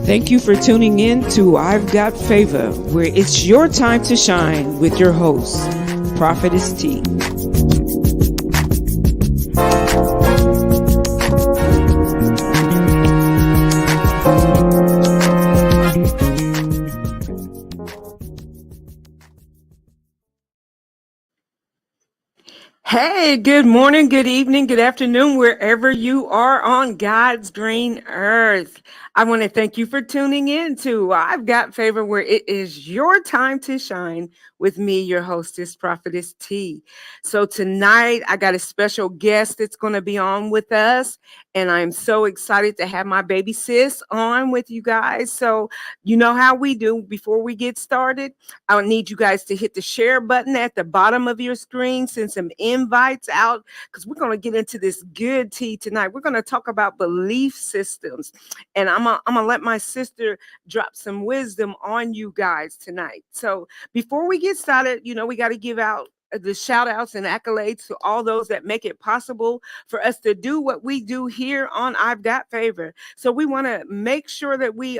Thank you for tuning in to I've Got Favor, where it's your time to shine with your host, Prophetess T. Hey, good morning, good evening, good afternoon, wherever you are on God's green earth. I want to thank you for tuning in to I've Got Favor, where it is your time to shine with me, your hostess, Prophetess T. So tonight, I got a special guest that's going to be on with us, and I'm so excited to have my baby sis on with you guys. So, you know how we do before we get started. I need you guys to hit the share button at the bottom of your screen, send some invites out because we're going to get into this good tea tonight. We're going to talk about belief systems, and I'm gonna let my sister drop some wisdom on you guys tonight. So before we get started, we got to give out the shout outs and accolades to all those that make it possible for us to do what we do here on I've Got Favor. So we want to make sure that we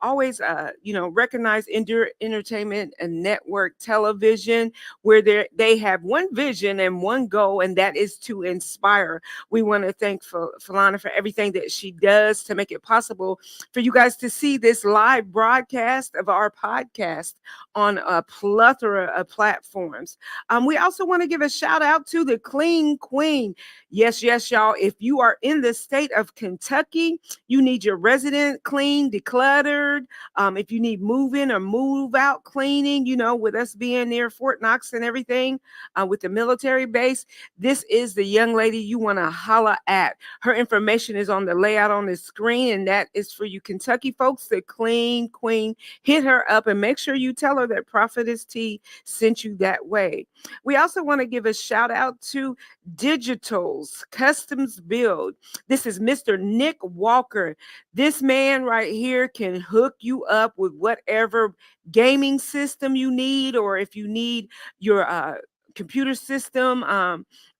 always recognize Endure Entertainment and Network Television, where they have one vision and one goal, and that is to inspire. We want to thank Falana for everything that she does to make it possible for you guys to see this live broadcast of our podcast on a plethora of platforms. We also want to give a shout out to the Clean Queen. Yes, y'all. If you are in the state of Kentucky, you need your resident clean, decluttered. If you need move in or move out cleaning, with us being near Fort Knox and everything, with the military base, this is the young lady you want to holla at. Her information is on the layout on the screen, and that is for you Kentucky folks, the Clean Queen. Hit her up and make sure you tell her that Prophetess T sent you that way. We also want to give a shout out to Digitals Customs Build. This is Mr. Nick Walker. This man right here can hook you up with whatever gaming system you need, or if you need your computer system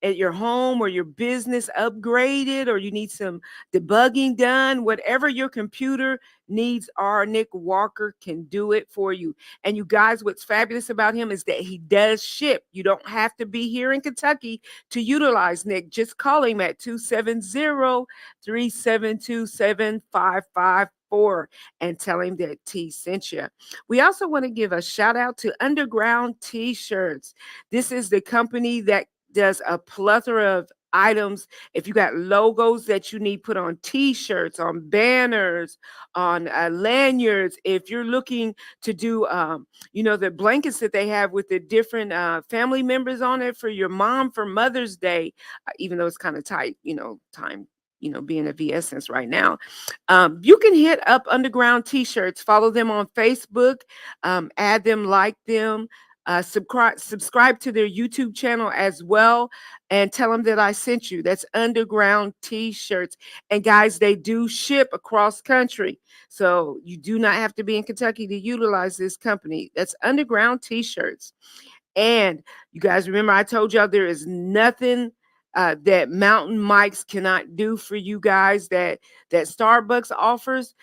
at your home or your business upgraded, or you need some debugging done, whatever your computer needs are, Nick Walker can do it for you. And you guys, what's fabulous about him is that he does ship. You don't have to be here in Kentucky to utilize Nick. Just call him at 270-372-7554 and tell him that T sent you. We also want to give a shout out to Underground T-shirts. This is the company that does a plethora of items. If you got logos that you need put on T-shirts, on banners, on lanyards, if you're looking to do, the blankets that they have with the different family members on it for your mom for Mother's Day, even though it's kind of tight, time. Being of the essence right now, you can hit up Underground T-shirts, follow them on Facebook, add them, like them, subscribe to their YouTube channel as well, and tell them that I sent you. That's Underground T-shirts. And guys, they do ship across country, so you do not have to be in Kentucky to utilize this company. That's Underground T-shirts. And you guys remember I told y'all there is nothing that Mountain Mikes cannot do for you guys that Starbucks offers.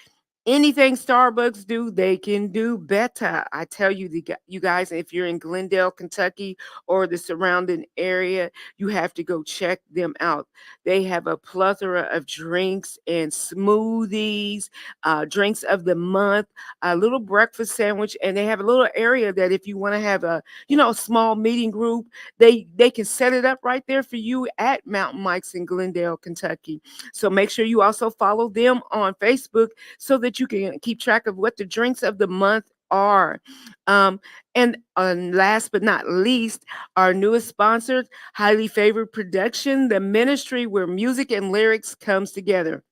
Anything Starbucks do, they can do better. I tell you, you guys, if you're in Glendale, Kentucky, or the surrounding area, you have to go check them out. They have a plethora of drinks and smoothies, drinks of the month, a little breakfast sandwich, and they have a little area that if you want to have a small meeting group, they can set it up right there for you at Mountain Mike's in Glendale, Kentucky. So make sure you also follow them on Facebook so that you can keep track of what the drinks of the month are. And last but not least, our newest sponsor, Highly Favored Production, the ministry where music and lyrics comes together.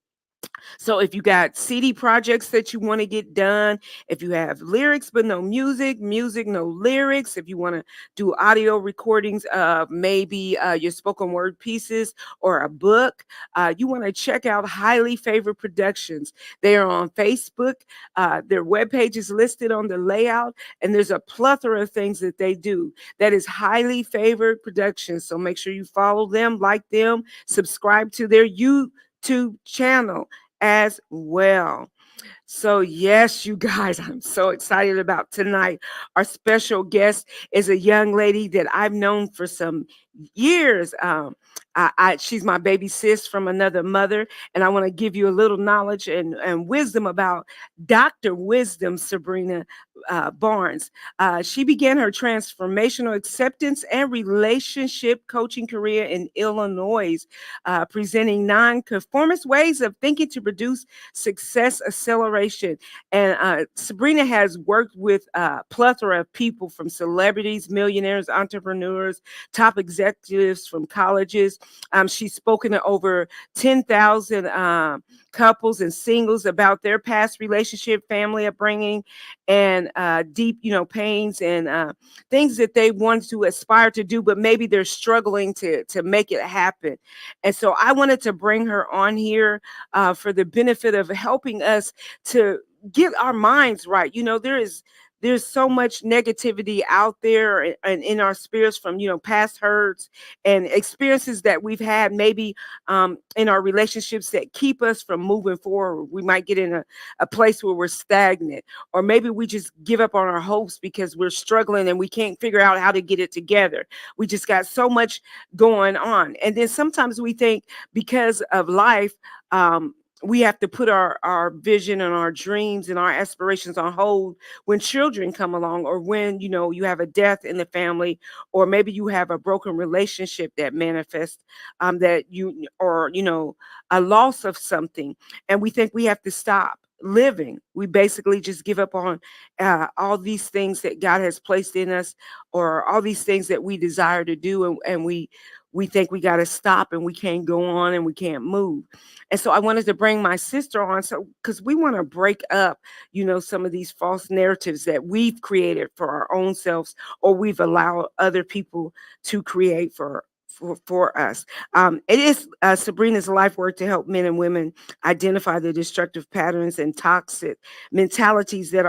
So if you got CD projects that you want to get done, if you have lyrics but no music, no lyrics, if you want to do audio recordings of maybe your spoken word pieces or a book, you want to check out Highly Favored Productions. They are on Facebook. Their webpage is listed on the layout, and there's a plethora of things that they do. That is Highly Favored Productions. So make sure you follow them, like them, subscribe to their YouTube channel as well. So, yes, you guys, I'm so excited about tonight. Our special guest is a young lady that I've known for some years. She's my baby sis from another mother, and I want to give you a little knowledge and wisdom about Dr. Wisdom Sabrina Barnes. She began her transformational acceptance and relationship coaching career in Illinois, presenting non-conformist ways of thinking to produce success acceleration. And Sabrina has worked with a plethora of people from celebrities, millionaires, entrepreneurs, top executives from colleges. She's spoken to over 10,000 couples and singles about their past relationship, family upbringing, and deep, pains and things that they want to aspire to do, but maybe they're struggling to make it happen. And so I wanted to bring her on here for the benefit of helping us to get our minds right. There's so much negativity out there and in our spirits from past hurts and experiences that we've had maybe in our relationships that keep us from moving forward. We might get in a place where we're stagnant, or maybe we just give up on our hopes because we're struggling and we can't figure out how to get it together. We just got so much going on, and then sometimes we think because of life, we have to put our vision and our dreams and our aspirations on hold when children come along, or when you have a death in the family, or maybe you have a broken relationship that manifests, that or a loss of something, and we think we have to stop living. We basically just give up on all these things that God has placed in us, or all these things that we desire to do, and we think we got to stop and we can't go on and we can't move. And so I wanted to bring my sister on, so because we want to break up, some of these false narratives that we've created for our own selves, or we've allowed other people to create for us. It is Sabrina's life work to help men and women identify the destructive patterns and toxic mentalities that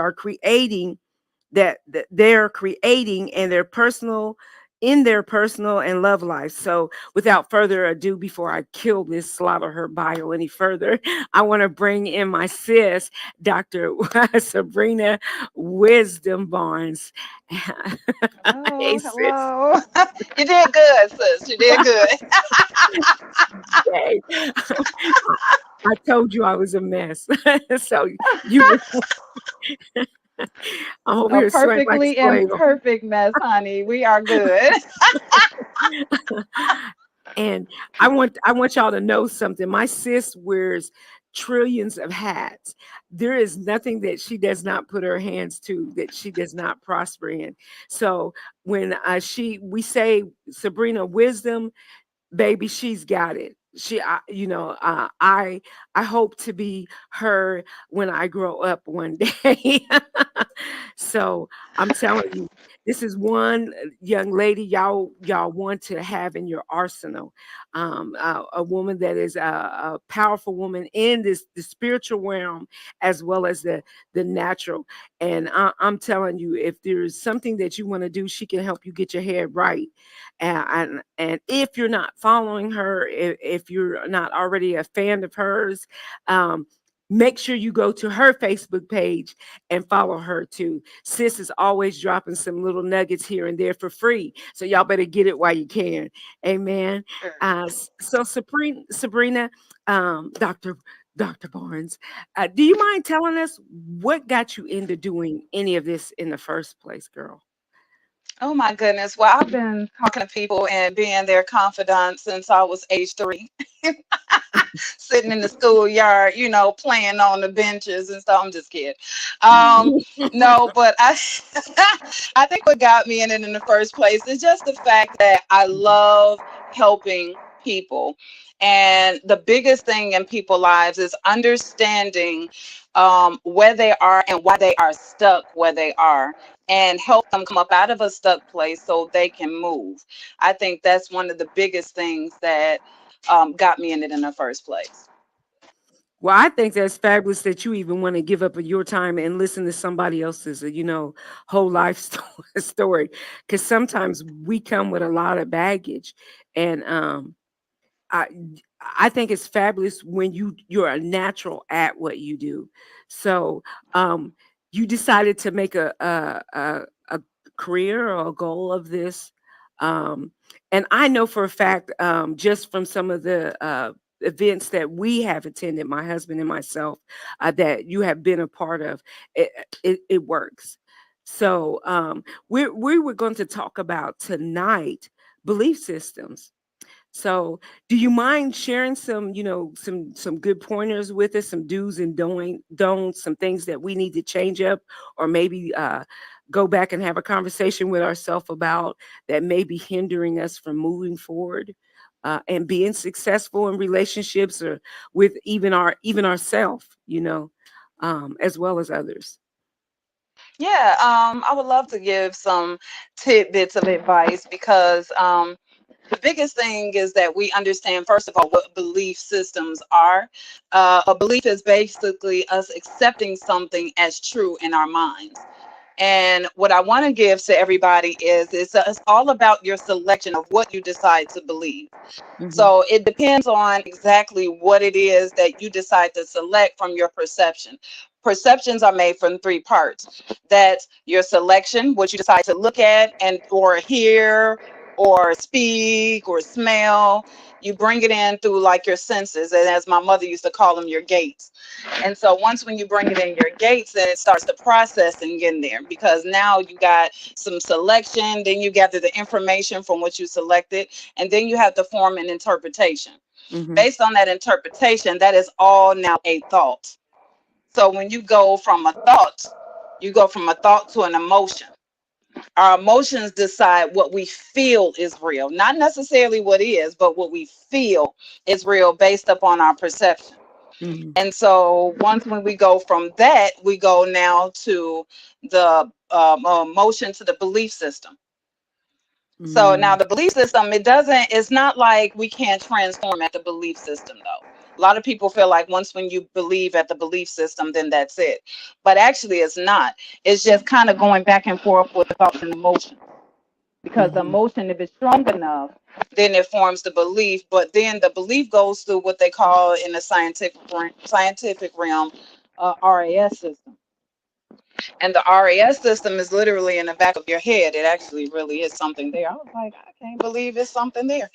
they're creating in their personal and love life. So without further ado, before I kill this, slaughter her bio any further, I want to bring in my sis, Dr. Sabrina Wisdom Barnes. Hey Hello, sis. hello. You did good, sis. You did good. Hey. I told you I was a mess. So you I'm over A here sweating like a perfectly slave. imperfect mess, honey. We are good. And I want y'all to know something. My sis wears trillions of hats. There is nothing that she does not put her hands to that she does not prosper in. So when we say Sabrina Wisdom, baby, she's got it. I hope to be her when I grow up one day. So I'm telling you, this is one young lady y'all want to have in your arsenal. A woman that is a powerful woman in the spiritual realm as well as the natural. And I'm telling you, if there's something that you want to do, she can help you get your head right. And if you're not following her, if you're not already a fan of hers, um, make sure you go to her Facebook page and follow her too. Sis is always dropping some little nuggets here and there for free, so y'all better get it while you can. Amen. So Sabrina, Dr. Barnes, do you mind telling us what got you into doing any of this in the first place, girl? Oh my goodness. Well, I've been talking to people and being their confidant since I was age 3, sitting in the schoolyard, playing on the benches and stuff. I'm just kidding. Um, no, but I think what got me in it in the first place is just the fact that I love helping people. And the biggest thing in people's lives is understanding where they are and why they are stuck where they are, and help them come up out of a stuck place so they can move. I think that's one of the biggest things that got me in it in the first place. Well, I think that's fabulous that you even want to give up your time and listen to somebody else's, whole life story. Because sometimes we come with a lot of baggage, and I, I think it's fabulous when you're a natural at what you do. So um, you decided to make a career or a goal of this, um, and I know for a fact, just from some of the events that we have attended, my husband and myself, that you have been a part of, it, it works. So we were going to talk about tonight belief systems. So, do you mind sharing some, some good pointers with us, some do's and don'ts, some things that we need to change up, or maybe go back and have a conversation with ourselves about that may be hindering us from moving forward and being successful in relationships or with even ourselves, as well as others. Yeah, I would love to give some tidbits of advice because the biggest thing is that we understand, first of all, what belief systems are. A belief is basically us accepting something as true in our minds. And what I want to give to everybody is it's all about your selection of what you decide to believe. Hmm. So it depends on exactly what it is that you decide to select from your perception. Perceptions are made from three parts. That's your selection, what you decide to look at and or hear or speak or smell. You bring it in through like your senses, and as my mother used to call them, your gates. And so once when you bring it in your gates, then it starts the processing in there because now you got some selection, then you gather the information from what you selected, and then you have to form an interpretation. Hmm. Based on that interpretation, that is all now a thought. So when you go from a thought to an emotion. Our emotions decide what we feel is real, not necessarily what is, but what we feel is real based upon our perception. Hmm. And so once when we go from that, we go now to the emotion to the belief system. So now Hmm. the belief system, it's not like we can't transform at the belief system though. A lot of people feel like once when you believe at the belief system, then that's it. But actually it's not. It's just kind of going back and forth with the thoughts and emotions. Because the Hmm. emotion, if it's strong enough, then it forms the belief. But then the belief goes through what they call in the scientific realm, RAS system. And the RAS system is literally in the back of your head. It actually really is something there. I was like, I can't believe it's something there.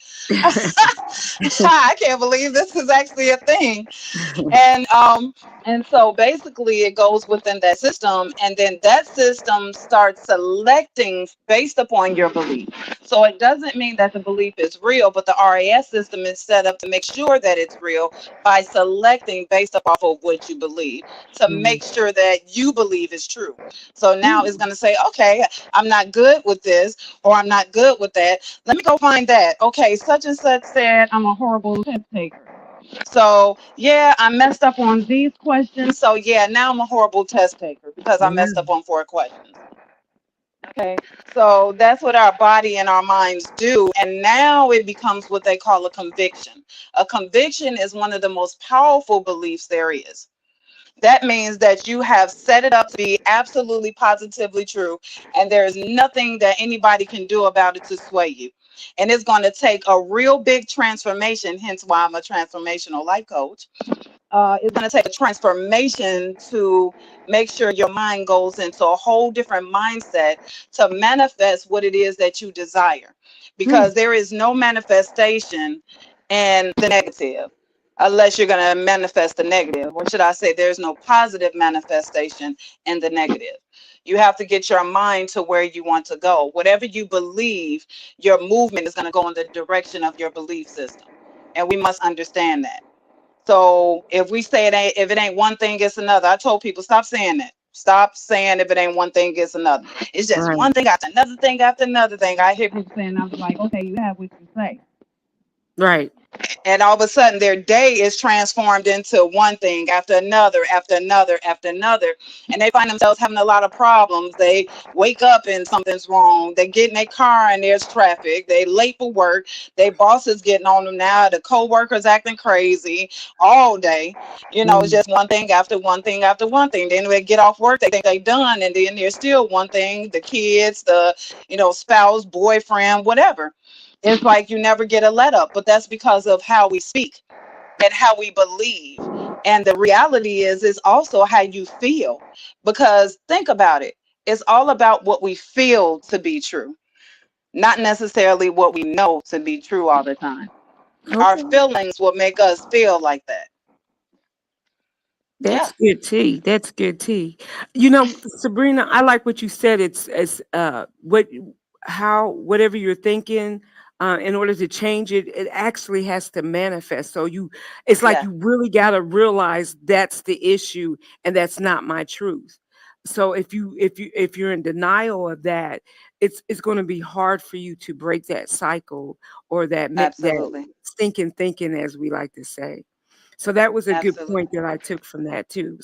I can't believe this is actually a thing. And and so basically it goes within that system, and then that system starts selecting based upon your belief. So it doesn't mean that the belief is real, but the RAS system is set up to make sure that it's real by selecting based off of what you believe to Hmm. make sure that you believe is true. So now it's Hmm. going to say, okay, I'm not good with this, or I'm not good with that. Let me go find that. Okay, such and such said I'm a horrible test taker. So yeah, I messed up on these questions. So yeah, now I'm a horrible test taker because I messed up on four questions. Okay. So that's what our body and our minds do. And now it becomes what they call a conviction. A conviction is one of the most powerful beliefs there is. That means that you have set it up to be absolutely positively true, and there is nothing that anybody can do about it to sway you. And it's going to take a real big transformation, hence why I'm a transformational life coach. It's going to take a transformation to make sure your mind goes into a whole different mindset to manifest what it is that you desire. Hmm. Because there is no manifestation in the negative unless you're going to manifest the negative. Or should I say, there's no positive manifestation in the negative. You have to get your mind to where you want to go. Whatever you believe, your movement is going to go in the direction of your belief system. And we must understand that. So if we say if it ain't one thing, it's another. I told people stop saying that. Stop saying if it ain't one thing, it's another. It's just Right. one thing after another thing after another thing. I hear people saying, I was like, okay, you have what you say. Right. And all of a sudden their day is transformed into one thing after another after another after another, and they find themselves having a lot of problems. They wake up and something's wrong, they get in their car and there's traffic, they late for work, their boss is getting on them, now the co-workers acting crazy all day. It's Mm. just one thing after one thing after one thing. Then they get off work, they think they done, and then there's still one thing, the kids, the spouse, boyfriend, whatever. It's like you never get a let up, but that's because of how we speak and how we believe. And the reality is also how you feel. Because think about it, it's all about what we feel to be true, not necessarily what we know to be true all the time. Our Okay. feelings will make us feel like that. Yeah, That's good tea. That's good tea. You know, Sabrina, I like what you said. It's what how whatever you're thinking, in order to change it, it actually has to manifest. So it's like yeah, you really got to realize that's the issue, and that's not my truth. So if you're in denial of that, it's going to be hard for you to break that cycle or that absolutely. stinking thinking, as we like to say. So that was a good Absolutely. point that I took from that too.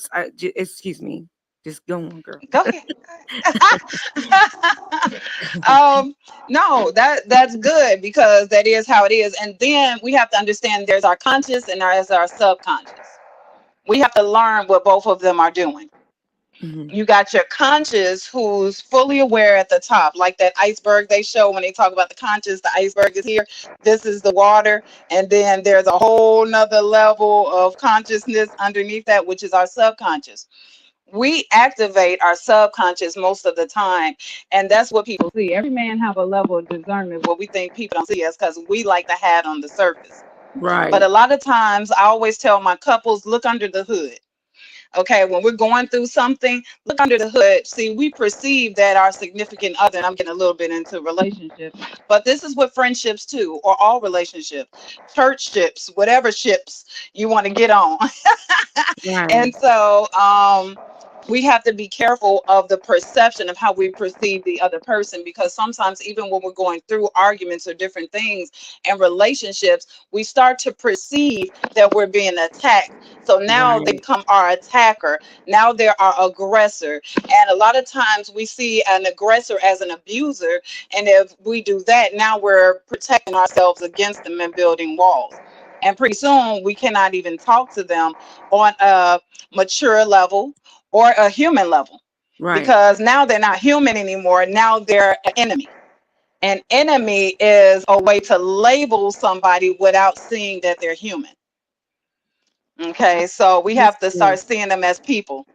Excuse me. Just go on, girl. Go ahead. um, no, that's good because that is how it is. And then we have to understand there's our conscious and there's our subconscious. We have to learn what both of them are doing. Mhm. You got your conscious who's fully aware at the top, like that iceberg they show when they talk about the conscious. The iceberg is here, this is the water, and then there's a whole nother level of consciousness underneath that, which is our subconscious. We activate our subconscious most of the time, and that's what people see. Every man have a level of discernment. What we think people don't see us because we like to hide on the surface. But Right. a lot of times I always tell my couples, look under the hood. Okay, when we're going through something, look under the hood. See, we perceive that our significant other, and I'm getting a little bit into relationships, but this is with friendships too, or all relationships, church ships, whatever ships you want to get on. Right. And so we have to be careful of the perception of how we perceive the other person, because sometimes even when we're going through arguments or different things and relationships, we start to perceive that we're being attacked. So now they Right. become our attacker. Now they're our aggressor. And a lot of times we see an aggressor as an abuser. And if we do that, now we're protecting ourselves against them and building walls. And pretty soon we cannot even talk to them on a mature level or a human level, Right. because now they're not human anymore. Now they're an enemy. An enemy is a way to label somebody without seeing that they're human. Okay, so we That's have to good. start seeing them as people.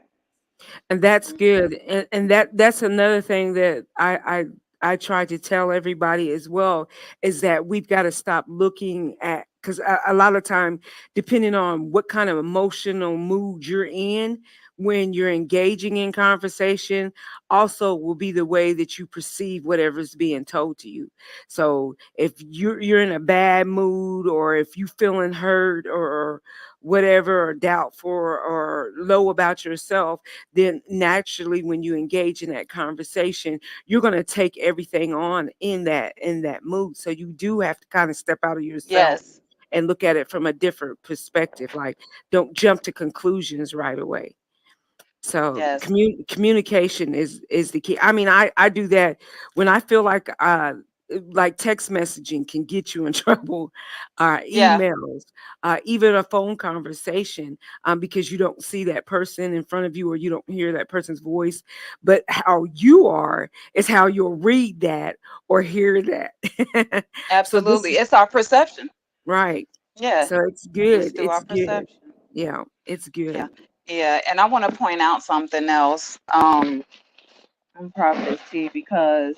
And that's good. And that's another thing that I try to tell everybody as well, is that we've got to stop looking at, because a lot of time, depending on what kind of emotional mood you're in when you're engaging in conversation, also will be the way that you perceive whatever's being told to you. So if you're in a bad mood, or if you feeling hurt, or whatever, or doubtful, or low about yourself, then naturally when you engage in that conversation, you're going to take everything on in that mood. So you do have to kind of step out of yourself Yes, and look at it from a different perspective. Like, don't jump to conclusions right away. So yes, communication is the key. I mean, I do that when I feel like text messaging can get you in trouble, yeah, emails, even a phone conversation, because you don't see that person in front of you, or you don't hear that person's voice. But how you are is how you'll read that or hear that. So this absolutely. is It's our perception. right. Yeah, So it's it's good. through our It's good. perception. Yeah, it's Yeah, good. yeah. And I want to point out something else. I'm Prophet T, because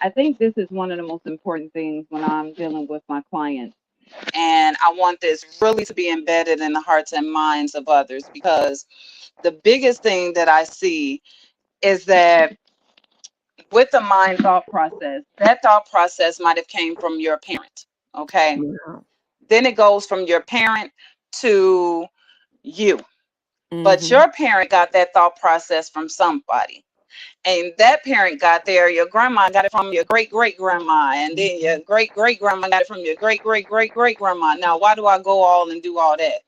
I think this is one of the most important things when I'm dealing with my clients. And I want this really to be embedded in the hearts and minds of others, because the biggest thing that I see is that with the mind thought process, that thought process might have came from your parent. Okay. Yeah. Then it goes from your parent to you. But Hmm. your parent got that thought process from somebody. And that parent got there, your grandma got it from your great great grandma, and then your great great grandma got it from your great great great great grandma. Now, why do I go all and do all that?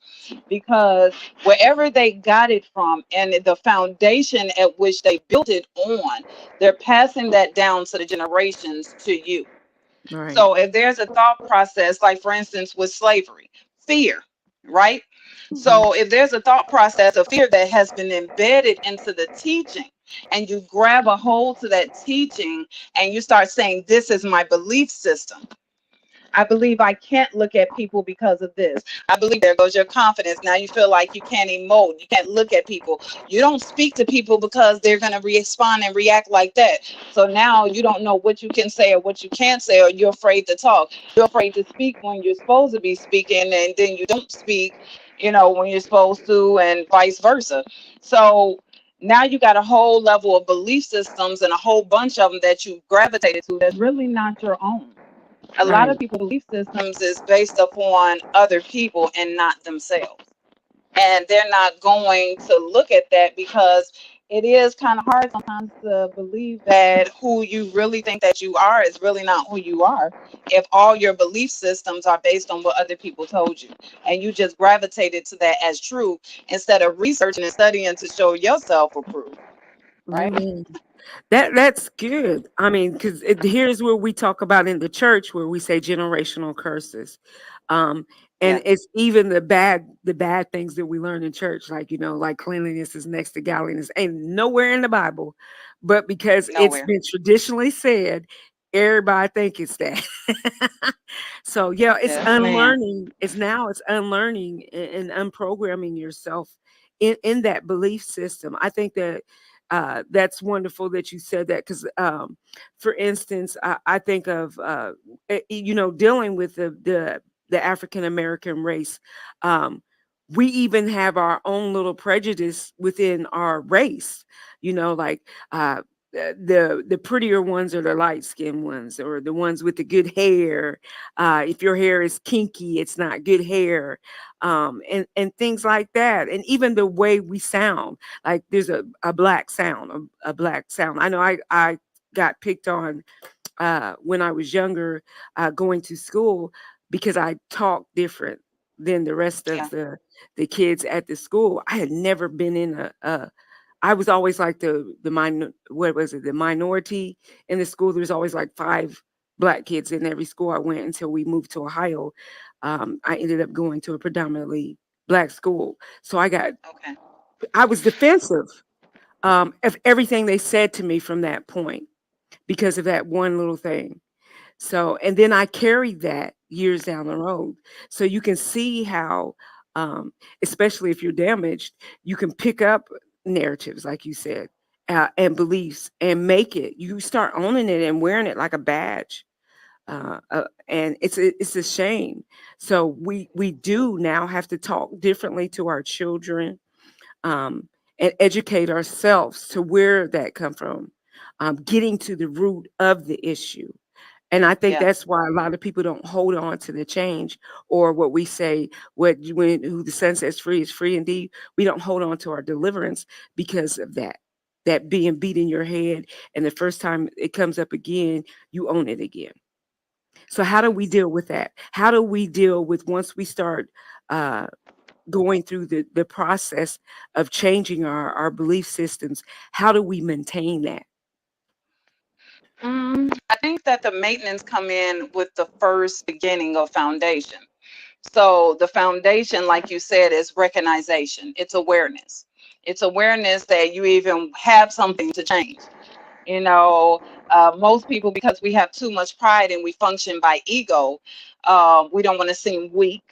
Because wherever they got it from and the foundation at which they built it on, they're passing that down to the generations to you. Right. So if there's a thought process, like for instance with slavery, fear, right? Hmm. So if there's a thought process of fear that has been embedded into the teaching, and you grab a hold to that teaching and you start saying, this is my belief system, I believe I can't look at people because of this. I believe there goes your confidence. Now you feel like you can't emote. You can't look at people. You don't speak to people because they're going to respond and react like that. So now you don't know what you can say or what you can't say, or you're afraid to talk. You're afraid to speak when you're supposed to be speaking, and then you don't speak, when you're supposed to, and vice versa. So now you got a whole level of belief systems and a whole bunch of them that you gravitated to that's really not your own. A lot of Right. people's belief systems is based upon other people and not themselves, and they're not going to look at that because it is kind of hard sometimes to believe that who you really think that you are is really not who you are, if all your belief systems are based on what other people told you and you just gravitated to that as true instead of researching and studying to show yourself approved, right? Mm. That's good. I mean, because here's where we talk about in the church where we say generational curses, um, and Yeah, it's even the bad things that we learn in church, like like cleanliness is next to godliness, ain't nowhere in the Bible, but because it's nowhere. been traditionally said, everybody think it's that. So yeah, it's Yes, ma'am. unlearning. It's unlearning and unprogramming yourself in that belief system. I think that that's wonderful that you said that because, for instance, I think of dealing with the African American race. Um, we even have our own little prejudice within our race. Like the prettier ones are the light skinned ones, or the ones with the good hair. If your hair is kinky, it's not good hair, and things like that. And even the way we sound, like there's a black sound, a black sound. I know I got picked on when I was younger, going to school, because I talked different than the rest of Yeah. the kids at the school. I had never been in a I was always like what was it, the minority in the school. There was always like five black kids in every school I went until we moved to Ohio. I ended up going to a predominantly black school, so Okay. I was defensive of everything they said to me from that point because of that one little thing. So, and then I carried that years down the road. So you can see how, um, especially if you're damaged, you can pick up narratives, like you said, and beliefs, and make it. You start owning it and wearing it like a badge. And it's a shame. So we do now have to talk differently to our children, um, and educate ourselves to where that come from, getting to the root of the issue. And I think Yeah. that's why a lot of people don't hold on to the change, or what we say, when who the sun sets free is free indeed. We don't hold on to our deliverance because of that being beat in your head. And the first time it comes up again, you own it again. So how do we Yes. deal with that? How do we deal with, once we start uh, going through the process of changing our belief systems? How do we maintain that? I think that the maintenance come in with the first beginning of foundation. So the foundation, like you said, is recognition. It's awareness. It's awareness that you even have something to change. You know, most people, because we have too much pride and we function by ego, we don't want to seem weak,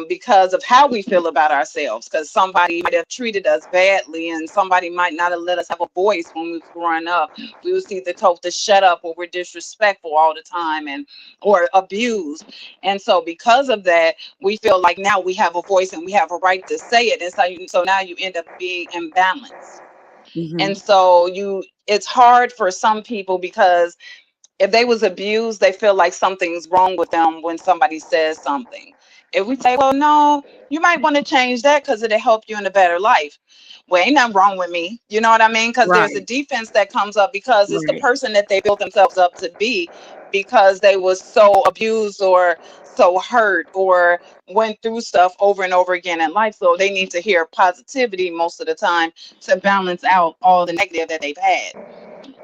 because of how we feel about ourselves. Because somebody might have treated us badly, and somebody might not have let us have a voice when we was growing up. We was either told to shut up, or we're disrespectful all the time, and or abused. And so, because of that, we feel like now we have a voice and we have a right to say it. And so now you end up being imbalanced. Hmm. And so it's hard for some people because if they was abused, they feel like something's wrong with them when somebody says something. If we say, well, no, you might want to change that because it'll help you in a better life. Well, ain't nothing wrong with me. You know what I mean? Because there's a Right, defense that comes up because it's the right. person that they built themselves up to be, because they was so abused or so hurt or went through stuff over and over again in life. So they need to hear positivity most of the time to balance out all the negative that they've had.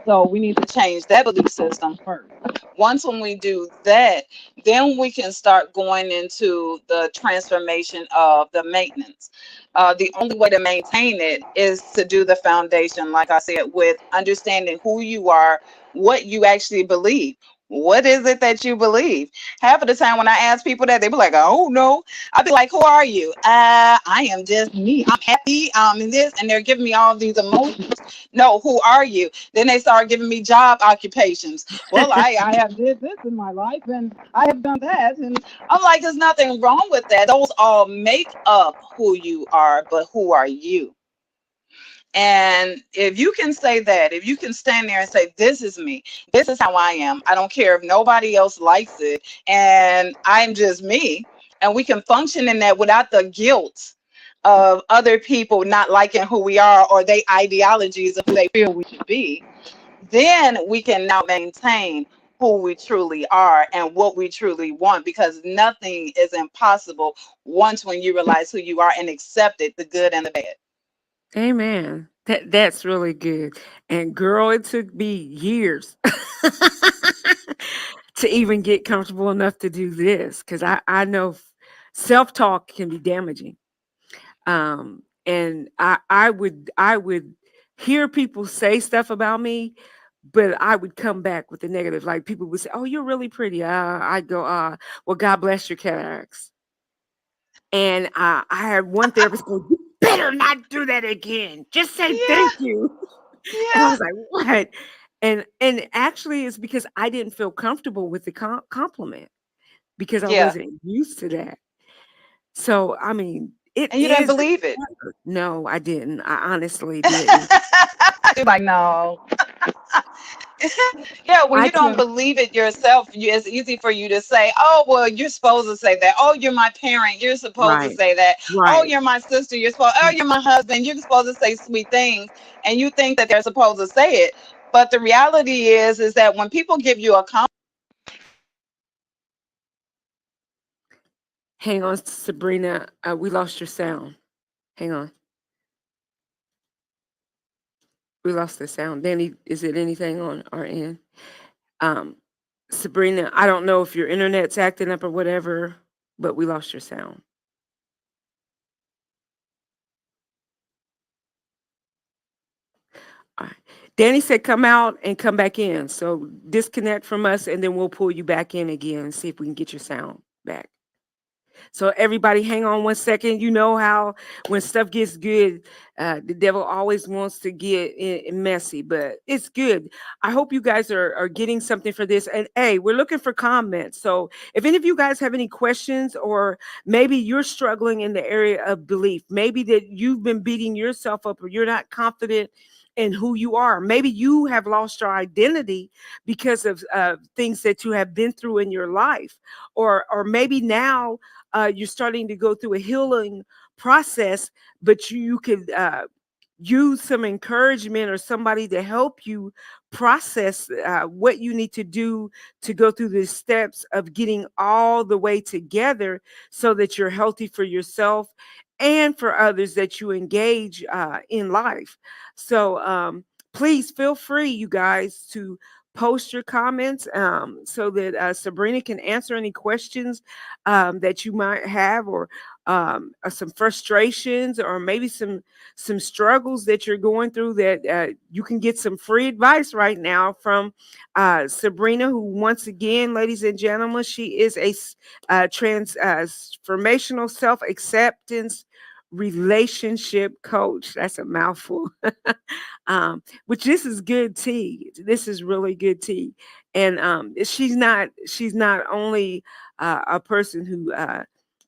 So we need to change that belief system first. Once when we do that, then we can start going into the transformation of the maintenance. The only way to maintain it is to do the foundation, like I said, with understanding who you are, what you actually believe. What is it that you believe? Half of the time when I ask people that, they be like, "Oh no." I'll be like, "Who are you?" I am just me. I'm happy. In this, and they're giving me all these emotions. No, who are you? Then they start giving me job occupations. Well, I have did this in my life, and I have done that, and I'm like, there's nothing wrong with that. Those all make up who you are, but who are you? And if you can say that, if you can stand there and say, "This is me, this is how I am, I don't care if nobody else likes it, and I'm just me," and we can function in that without the guilt of other people not liking who we are or their ideologies of who they feel we should be, then we can now maintain who we truly are and what we truly want, because nothing is impossible once when you realize who you are and accept it, the good and the bad. Amen. That's really good. And girl, it took me years to even get comfortable enough to do this because I know self talk can be damaging. And I would hear people say stuff about me, but I would come back with the negative. Like people would say, "Oh, you're really pretty." I go, "Well, God bless your cataracts." And I had one therapist go, "You better not do that again. Just say thank Yeah, you." And I yeah, was like, "What?" And actually, it's because I didn't feel comfortable with the compliment because I yeah. wasn't used to that. So, I mean, it And you didn't is believe it. hard. No, I didn't. I honestly didn't. You're like, no. Yeah, when I you don't tell believe it yourself, it's easy for you to say, "Oh, well, you're supposed to say that. Oh, you're my parent. You're supposed to right, say that. Oh, right. you're my sister. You're supposed. Oh, you're my husband. You're supposed to say sweet things." And you think that they're supposed to say it, but the reality is that when people give you a compliment, Hang on, Sabrina. We lost your sound. Hang on. We lost the sound. Danny, is it anything on our end? Um, Sabrina, I don't know if your internet's acting up or whatever, but we lost your sound. All right. Danny said come out and come back in. So disconnect from us and then we'll pull you back in again and see if we can get your sound back. So everybody, hang on 1 second. You know how when stuff gets good, the devil always wants to get messy, but it's good. I hope you guys are getting something for this. And hey, we're looking for comments. So if any of you guys have any questions, or maybe you're struggling in the area of belief, maybe that you've been beating yourself up, or you're not confident in who you are. Maybe you have lost your identity because of things that you have been through in your life, or maybe now you're starting to go through a healing process, but you could use some encouragement or somebody to help you process what you need to do to go through the steps of getting all the way together so that you're healthy for yourself and for others that you engage in life. So please feel free, you guys, to post your comments so that Sabrina can answer any questions that you might have, or some frustrations, or maybe some struggles that you're going through, that you can get some free advice right now from Sabrina, who, once again, ladies and gentlemen, she is a transformational self acceptance relationship coach. That's a mouthful. Which this is good tea. This is really good tea. And she's not only a person who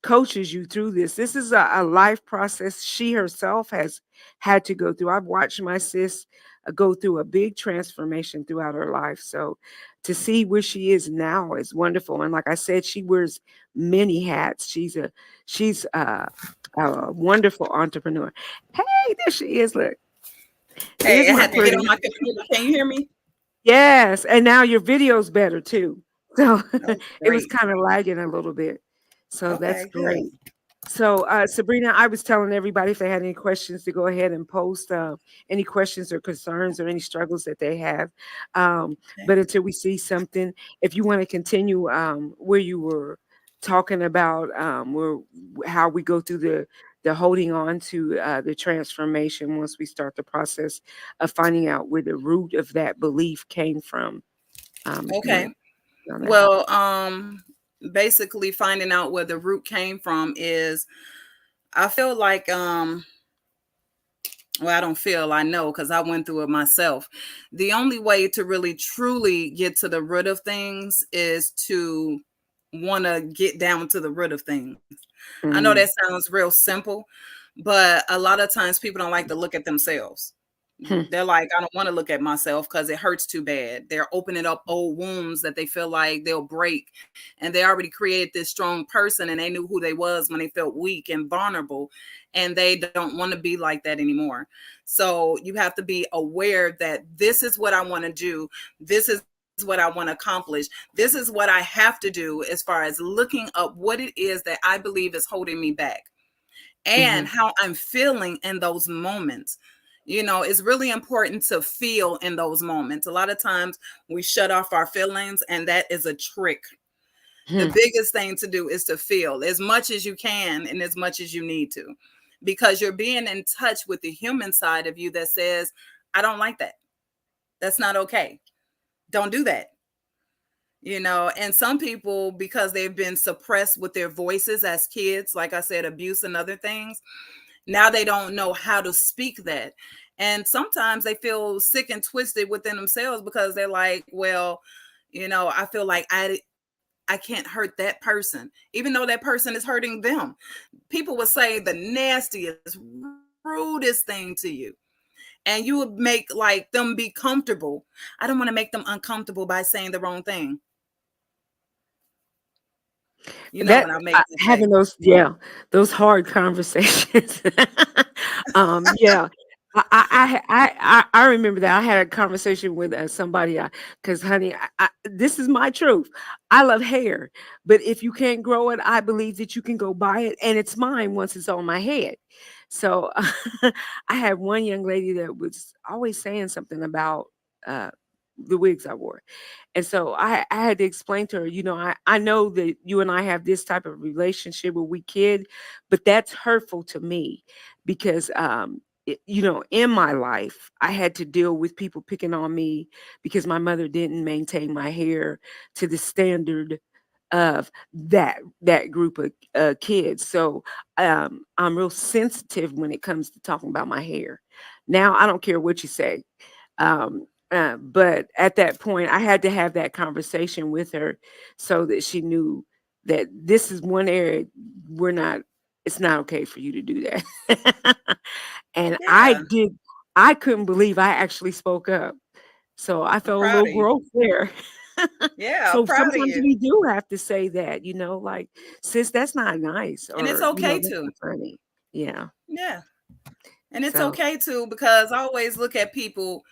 coaches you through this. This is a life process she herself has had to go through. I've watched my sis go through a big transformation throughout her life. So to see where she is now is wonderful. And like I said, she wears many hats. She's a wonderful entrepreneur. Hey, there she is. Look, hey, there's I my had to get pretty. on my computer. Can you hear me? Yes, and now your video's better too. So Oh, it was great. kind of lagging a little bit. So that's Okay, good. great. So, Sabrina, I was telling everybody if they had any questions to go ahead and post any questions or concerns or any struggles that they have. But until we see something, if you want to continue where you were talking about how we go through the holding on to the transformation once we start the process of finding out where the root of that belief came from. If you Okay. want. on that. Well, basically finding out where the root came from is, I feel like, well, I don't feel, I know, because I went through it myself. The only way to really truly get to the root of things is to want to get down to the root of things. I know that Mm. sounds real simple, but a lot of times people don't like to look at themselves. Hmm. They're like, I don't want to look at myself because it hurts too bad. They're opening up old wounds that they feel like they'll break. And they already created this strong person and they knew who they was when they felt weak and vulnerable. And they don't want to be like that anymore. So you have to be aware that this is what I want to do. This is what I want to accomplish. This is what I have to do as far as looking up what it is that I believe is holding me back and Hmm. how I'm feeling in those moments. It's really important to feel in those moments. A lot of times we shut off our feelings, and that is a trick. The Hmm. biggest thing to do is to feel as much as you can and as much as you need to, because you're being in touch with the human side of you that says, I don't like that. That's not okay. Don't do that. And some people, because they've been suppressed with their voices as kids, like I said, abuse and other things, now they don't know how to speak that. And sometimes they feel sick and twisted within themselves because they're like, well, I feel like I can't hurt that person, even though that person is hurting them. People would say the nastiest, rudest thing to you, and you would make like them be comfortable. I don't want to make them uncomfortable by saying the wrong thing. That What I make them say. having those, yeah, those hard conversations. Yeah. I remember that I had a conversation with somebody, because honey, this is my truth. I love hair, but if you can't grow it, I believe that you can go buy it, and it's mine once it's on my head. So I had one young lady that was always saying something about uh, the wigs I wore. And so I had to explain to her, I know that you and I have this type of relationship where we kid, but that's hurtful to me because, in my life, I had to deal with people picking on me because my mother didn't maintain my hair to the standard of that group of kids. So I'm real sensitive when it comes to talking about my hair. Now I don't care what you say. But at that point, I had to have that conversation with her so that she knew that this is one area we're not, it's not okay for you to do that. And Yeah, I couldn't believe I actually spoke up. So I I'm felt a proud little of you. growth there. Yeah, I'm So proud of sometimes you. we do have to say that, like, sis, that's not nice, And it's or, okay that's to. not funny. Yeah. Yeah. And it's So, okay to, because I always look at people.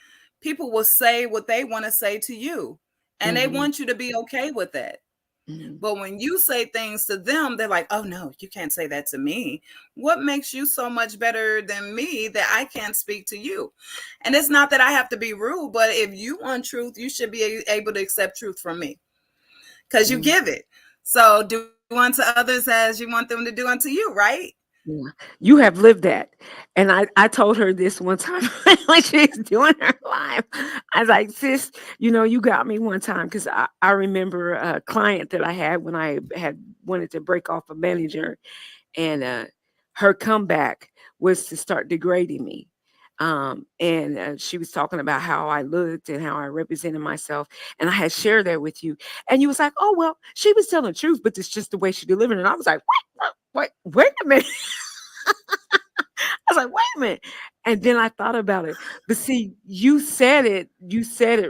People will say what they want to say to you, and they hmm want you to be okay with that. hmm But when you say things to them, they're like, oh no, you can't say that to me. What makes you so much better than me that I can't speak to you? And it's not that I have to be rude, but if you want truth, you should be able to accept truth from me because you give it. So do unto others as you want them to do unto you, right? Yeah, you have lived that. And I told her this one time when she was doing her live. I was like, sis, you got me one time because I remember a client that I had when I had wanted to break off a manager, and her comeback was to start degrading me. And she was talking about how I looked and how I represented myself, and I had shared that with you, and you was like, "Oh well, she was telling the truth, but it's just the way she delivered it." And I was like, wait a minute." I was like, wait a minute. And then I thought about it. But see, you said it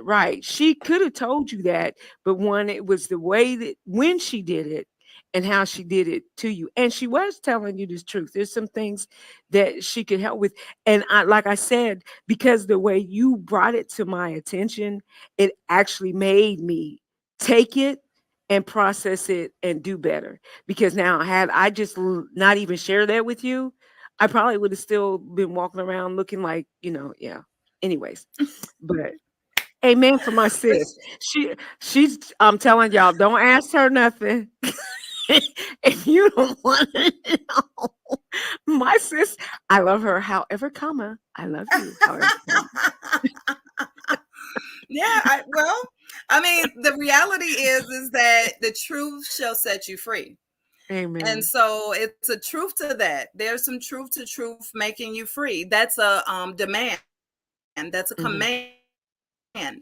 right. She could have told you that, but one, it was the way that when she did it and how she did it to you. And she was telling you the truth. There's some things that she could help with. And like I said, because the way you brought it to my attention, it actually made me take it and process it and do better. Because now had I just not even share that with you, I probably would have still been walking around looking like, yeah. Anyways, but amen for my But sis. She's I'm telling y'all, don't ask her nothing. If you don't want to know. My sis, I love her. However, comma, I love you. However, comma. yeah, well, I mean, the reality is that the truth shall set you free. And Amen. so it's a truth to that. There's some truth to truth making you free. That's a demand. That's a command. Hmm.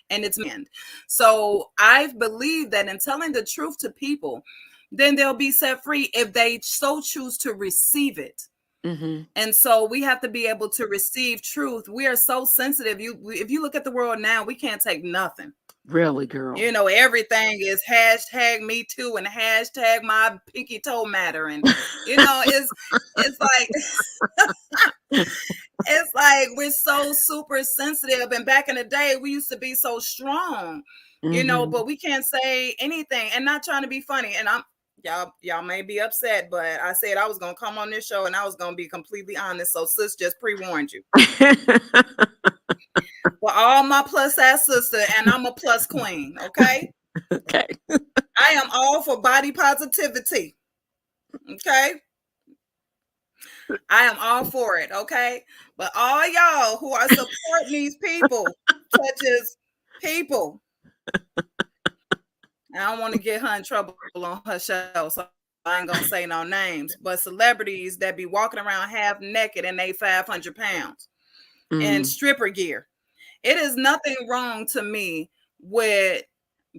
And it's meant. So I believe that in telling the truth to people, then they'll be set free if they so choose to receive it. Hmm. And so we have to be able to receive truth. We are so sensitive. If you look at the world now, we can't take nothing. Really, girl. Everything is hashtag me too and hashtag my pinky toe matter. And it's like it's like we're so super sensitive. And back in the day, we used to be so strong, Hmm. but we can't say anything and not trying to be funny. And y'all may be upset, but I said I was gonna come on this show and I was gonna be completely honest. So sis just pre-warned you. Well, all my plus size sister and I'm a plus queen, okay? Okay. I am all for body positivity. Okay. I am all for it. Okay. But all y'all who are supporting these people, such as people, I don't want to get her in trouble on her show, so I ain't gonna say no names, but celebrities that be walking around half naked and they 500 pounds in Mm. stripper gear. It is nothing wrong to me with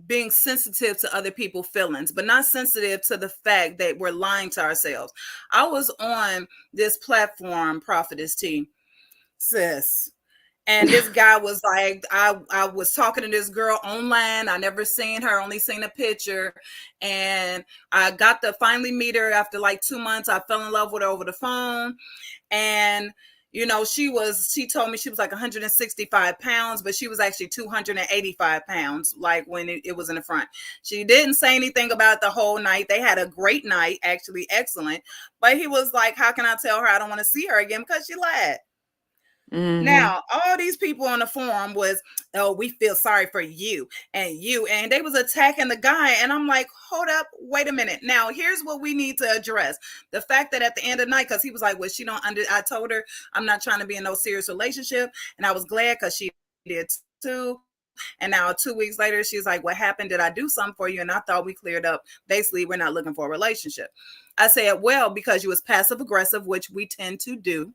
being sensitive to other people's feelings, but not sensitive to the fact that we're lying to ourselves. I was on this platform, Prophetess T, sis, and this guy was like, I was talking to this girl online. I never seen her, only seen a picture. And I got to finally meet her after like 2 months. I fell in love with her over the phone. And she told me she was like 165 pounds, but she was actually 285 pounds, like when it was in the front. She didn't say anything about the whole night. They had a great night, actually excellent. But he was like, how can I tell her I don't want to see her again? Because she lied. Hmm. Now, all these people on the forum was, oh, we feel sorry for you, and they was attacking the guy. And I'm like, hold up, wait a minute. Now, here's what we need to address. The fact that at the end of the night, because he was like, well, she don't I told her I'm not trying to be in no serious relationship. And I was glad because she did too. And now 2 weeks later, she's like, what happened? Did I do something for you? And I thought we cleared up. Basically, we're not looking for a relationship. I said, well, because you was passive aggressive, which we tend to do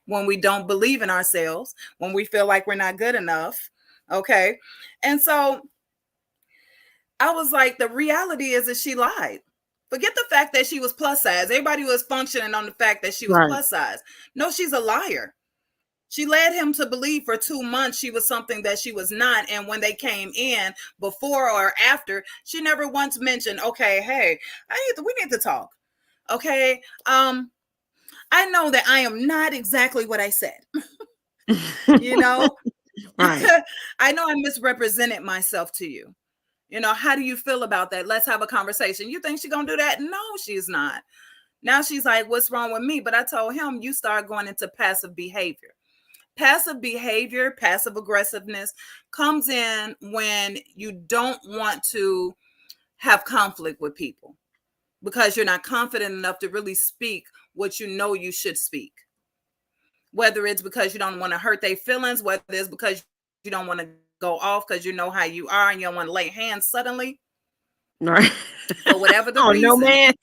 when we don't believe in ourselves, when we feel like we're not good enough. Okay. And so I was like, the reality is that she lied. Forget the fact that she was plus size. Everybody was functioning on the fact that she was Right. plus size. No, she's a liar. She led him to believe for 2 months she was something that she was not. And when they came in before or after, she never once mentioned, okay, hey, we need to talk. Okay. I know that I am not exactly what I said. you know, Right. I know I misrepresented myself to you. How do you feel about that? Let's have a conversation. You think she's gonna do that? No, she's not. Now she's like, what's wrong with me? But I told him, you start going into passive behavior. Passive behavior, passive aggressiveness comes in when you don't want to have conflict with people because you're not confident enough to really speak what you know you should speak. Whether it's because you don't want to hurt their feelings, whether it's because you don't want to go off because you know how you are and you don't want to lay hands suddenly, Right. for whatever the Oh no, reason. man.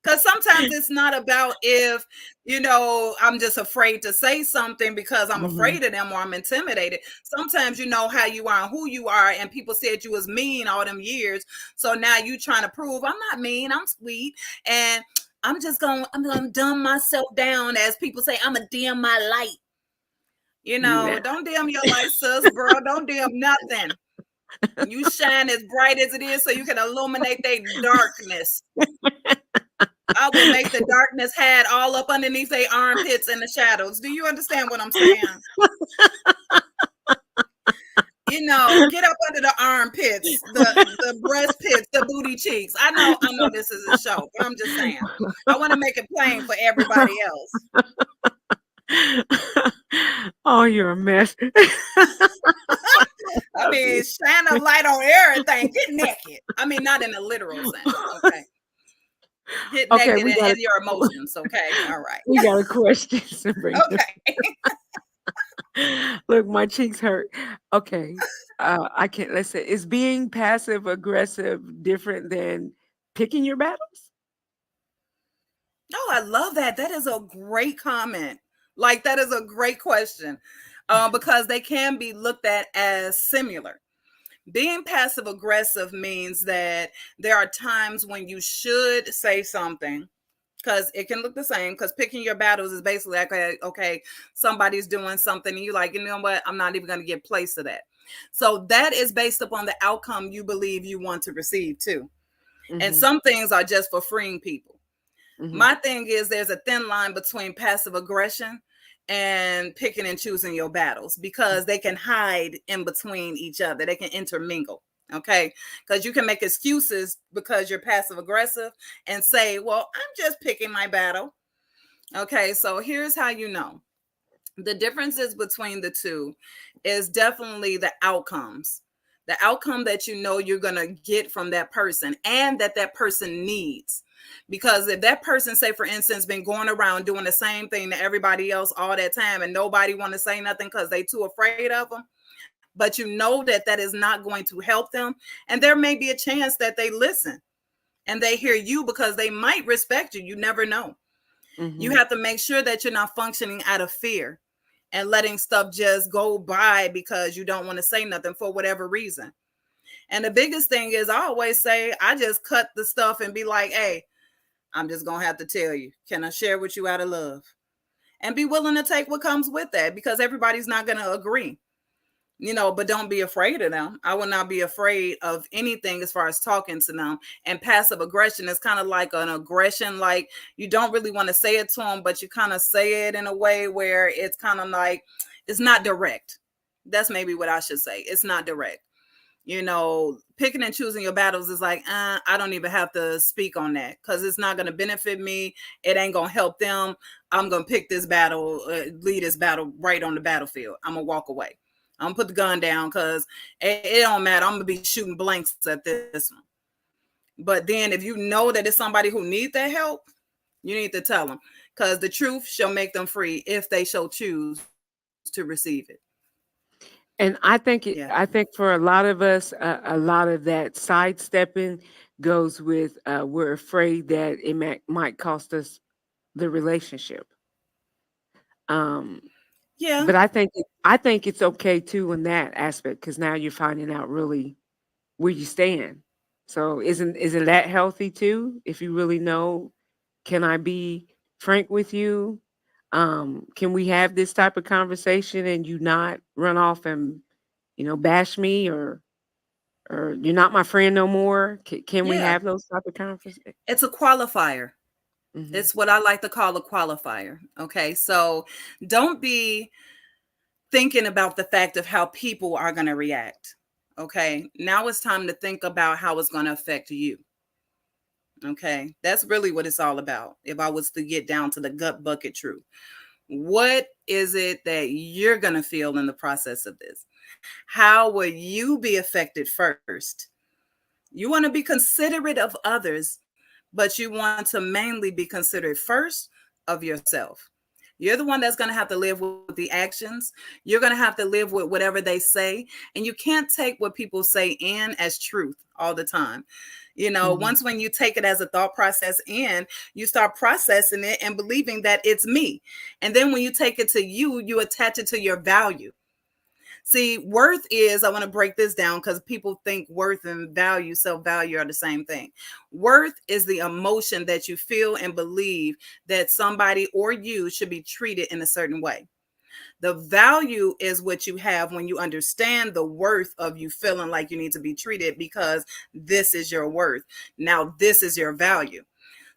Because sometimes it's not about if, I'm just afraid to say something because I'm Hmm. afraid of them or I'm intimidated. Sometimes you know how you are and who you are, and people said you was mean all them years. So now you trying to prove I'm not mean, I'm sweet. And I'm gonna dumb myself down, as people say, I'm gonna dim my light. Yeah. Don't dim your light, sis, bro. Don't dim nothing. You shine as bright as it is so you can illuminate their darkness. I will make the darkness hide all up underneath their armpits and the shadows. Do you understand what I'm saying? Get up under the armpits, the breast pits, the booty cheeks. I know this is a show, but I'm just saying. I want to make it plain for everybody else. Oh, you're a mess. I mean, shine a light on everything. Get naked. I mean, not in a literal sense. Okay. Get Okay, naked we got in your emotions. Okay. All right. we got a question, Sabrina. Okay. Look, my cheeks hurt. Okay. I can't, let's say, is being passive aggressive different than picking your battles? Oh, I love that. That is a great comment. Like, that is a great question, because they can be looked at as similar. Being passive aggressive means that there are times when you should say something, because it can look the same. Because picking your battles is basically like, okay, somebody's doing something and you're like, you know what, I'm not even going to give place to that. So that is based upon the outcome you believe you want to receive too. And Mhm. some things are just for freeing people. Mhm. My thing is, there's a thin line between passive aggression and picking and choosing your battles, because they can hide in between each other. They can intermingle. Okay. Because you can make excuses because you're passive aggressive and say, well, I'm just picking my battle. Okay. So here's how you know the differences between the two is definitely the outcomes. The outcome that you know you're going to get from that person and that that person needs. Because if that person, say for instance, been going around doing the same thing to everybody else all that time and nobody want to say nothing because they too afraid of them, but you know that that is not going to help them, and there may be a chance that they listen and they hear you because they might respect you. You never know. You Mhm. have to make sure that you're not functioning out of fear and letting stuff just go by because you don't want to say nothing for whatever reason. And the biggest thing is, I always say, I just cut the stuff and be like, hey, I'm just going to have to tell you, can I share with you out of love? And be willing to take what comes with that, because everybody's not going to agree. But don't be afraid of them. I will not be afraid of anything as far as talking to them. And passive aggression is kind of like an aggression, like you don't really want to say it to them, but you kind of say it in a way where it's kind of like it's not direct. That's maybe what I should say. It's not direct. Picking and choosing your battles is like, I don't even have to speak on that because it's not going to benefit me. It ain't going to help them. I'm going to pick this battle, lead this battle right on the battlefield. I'm going to walk away. I'm going to put the gun down because it don't matter. I'm going to be shooting blanks at this one. But then if you know that it's somebody who needs that help, you need to tell them, because the truth shall make them free if they shall choose to receive it. And Yeah. I think for a lot of us, a lot of that sidestepping goes with we're afraid that it might cost us the relationship. Um, Yeah. but I think it's okay too in that aspect because now you're finding out really where you stand. So isn't that healthy too? If you really know, can I be frank with you? Can we have this type of conversation and you not run off and bash me or you're not my friend no more? Can we Yeah. have those type of conversations? It's a qualifier. Hmm. It's what I like to call a qualifier. Okay. So don't be thinking about the fact of how people are going to react. Okay. Now it's time to think about how it's going to affect you. Okay. That's really what it's all about. If I was to get down to the gut bucket truth, what is it that you're going to feel in the process of this? How will you be affected first? You want to be considerate of others, but you want to mainly be considerate first of yourself. You're the one that's going to have to live with the actions. You're going to have to live with whatever they say. And you can't take what people say in as truth all the time. Hmm. Once when you take it as a thought process in, you start processing it and believing that it's me. And then when you take it to you, you attach it to your value. See, worth is, I want to break this down because people think worth and value, self value, are the same thing. Worth is the emotion that you feel and believe that somebody or you should be treated in a certain way. The value is what you have when you understand the worth of you feeling like you need to be treated, because this is your worth. Now, this is your value.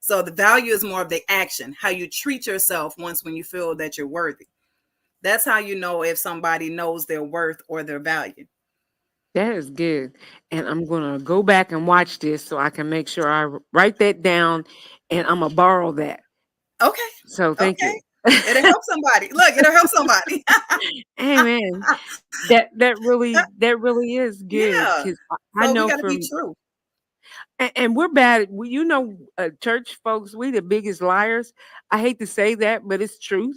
So the value is more of the action, how you treat yourself once when you feel that you're worthy. That's how you know if somebody knows their worth or their value. That is good. And I'm gonna go back and watch this so I can make sure I write that down, and I'm gonna borrow that. Okay. So thank Okay. you. It'll help somebody. Look, it'll help somebody. Amen. That really is good Yeah. because I So we know got to be from true. and we're bad. Church folks, we the biggest liars. I hate to say that, but it's truth.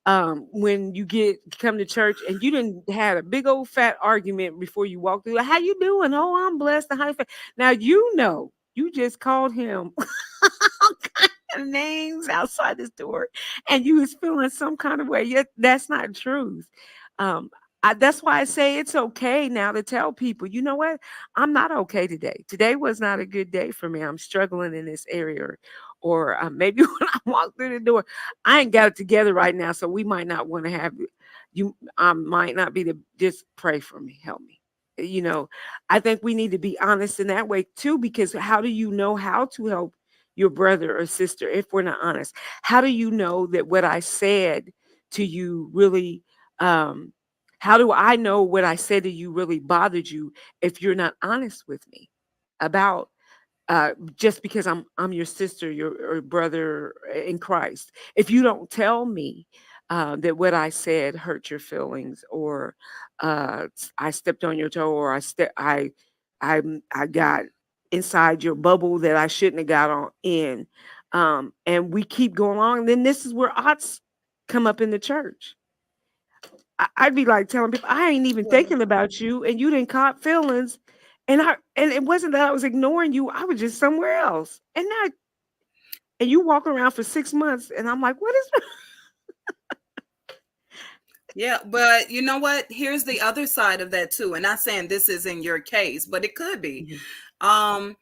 when you get come to church and you didn't had a big old fat argument before you walked through. How you doing? Oh, I'm blessed. And how you feel? Now you know you just called him all kind of names outside this door, and you was feeling some kind of way. Yet that's not truth. Um, that's why I say it's okay now to tell people, you know what? I'm not okay today. Today was not a good day for me. I'm struggling in this area, or maybe when I walk through the door, I ain't got it together right now, so we might not want to have you. I might not be to just pray for me, help me. You know, I think we need to be honest in that way too, because how do you know how to help your brother or sister if we're not honest? How do you know that what I said to you really? Um, how do I know what I said to you really bothered you if you're not honest with me about just because I'm your sister, your or brother in Christ. If you don't tell me that what I said hurt your feelings, or I stepped on your toe, or I got inside your bubble that I shouldn't have got on in, and we keep going along, then this is where odds come up in the church. I'd be like telling people, I ain't even Well, thinking about you, and you didn't caught feelings, and it wasn't that I was ignoring you. I was just somewhere else, and you walk around for 6 months, and I'm like, what is? yeah, but you know what? Here's the other side of that too. And not saying this is in your case, but it could be. Mhm, Um,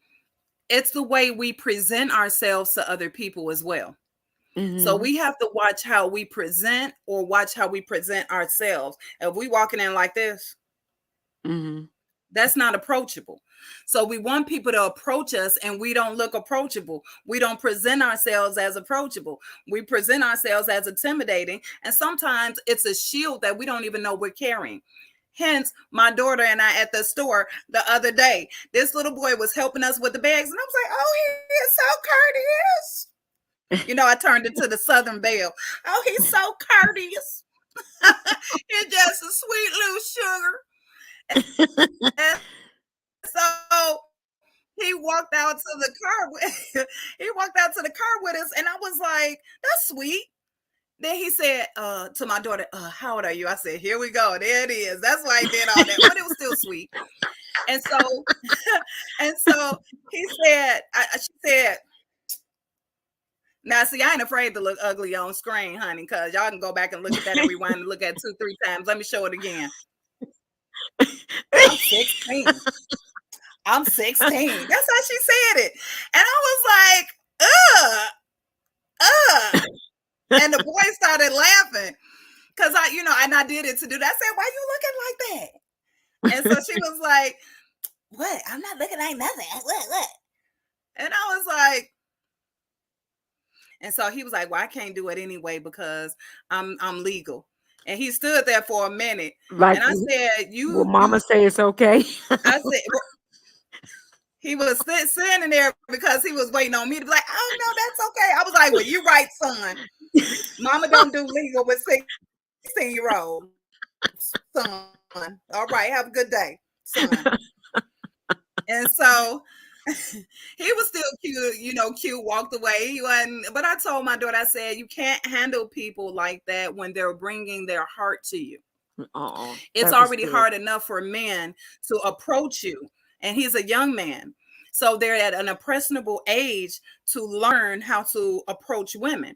it's the way we present ourselves to other people as well. So mhm, we have to watch how we present or watch how we present ourselves. If we walking in like this, mhm, that's not approachable. So we want people to approach us and we don't look approachable. We don't present ourselves as approachable. We present ourselves as intimidating. And sometimes it's a shield that we don't even know we're carrying. Hence, my daughter and I at the store the other day, this little boy was helping us with the bags. And I was like, oh, he is so courteous. You know, I turned into the Southern Belle. Oh, he's so courteous. He's just a sweet little sugar. And so he walked out to the car with he walked out to the car with us, and I was like, "That's sweet." Then he said to my daughter, "How old are you?" I said, "Here we go. There it is." That's why he did all that, but it was still sweet. And so, and so he said, she said, "Now, see, I ain't afraid to look ugly on screen, honey, because y'all can go back and look at that and rewind and look at it 2, 3 times. Let me show it again. I'm 16. I'm 16." That's how she said it. And I was like, ugh, ugh. And the boy started laughing. Cause and I did it to do that. I said, "Why you looking like that?" And so she was like, "What? I'm not looking like nothing. What? And I was like, and so he was like, "Well, I can't do it anyway because I'm legal." And he stood there for a minute. like, And I said, will you Mama say it's okay? I said, he was standing there because he was waiting on me to be like, "Oh no, that's okay." I was like, "Well, you're right, son. Mama don't do legal with 16-year-olds, son. All right, have a good day, son." And so he was still cute, cute, walked away. He wasn't, but I told my daughter, I said, you can't handle people like that when they're bringing their heart to you. Oh, It's that was already good. hard enough for men to approach you, and he's a young man. So they're at an impressionable age to learn how to approach women.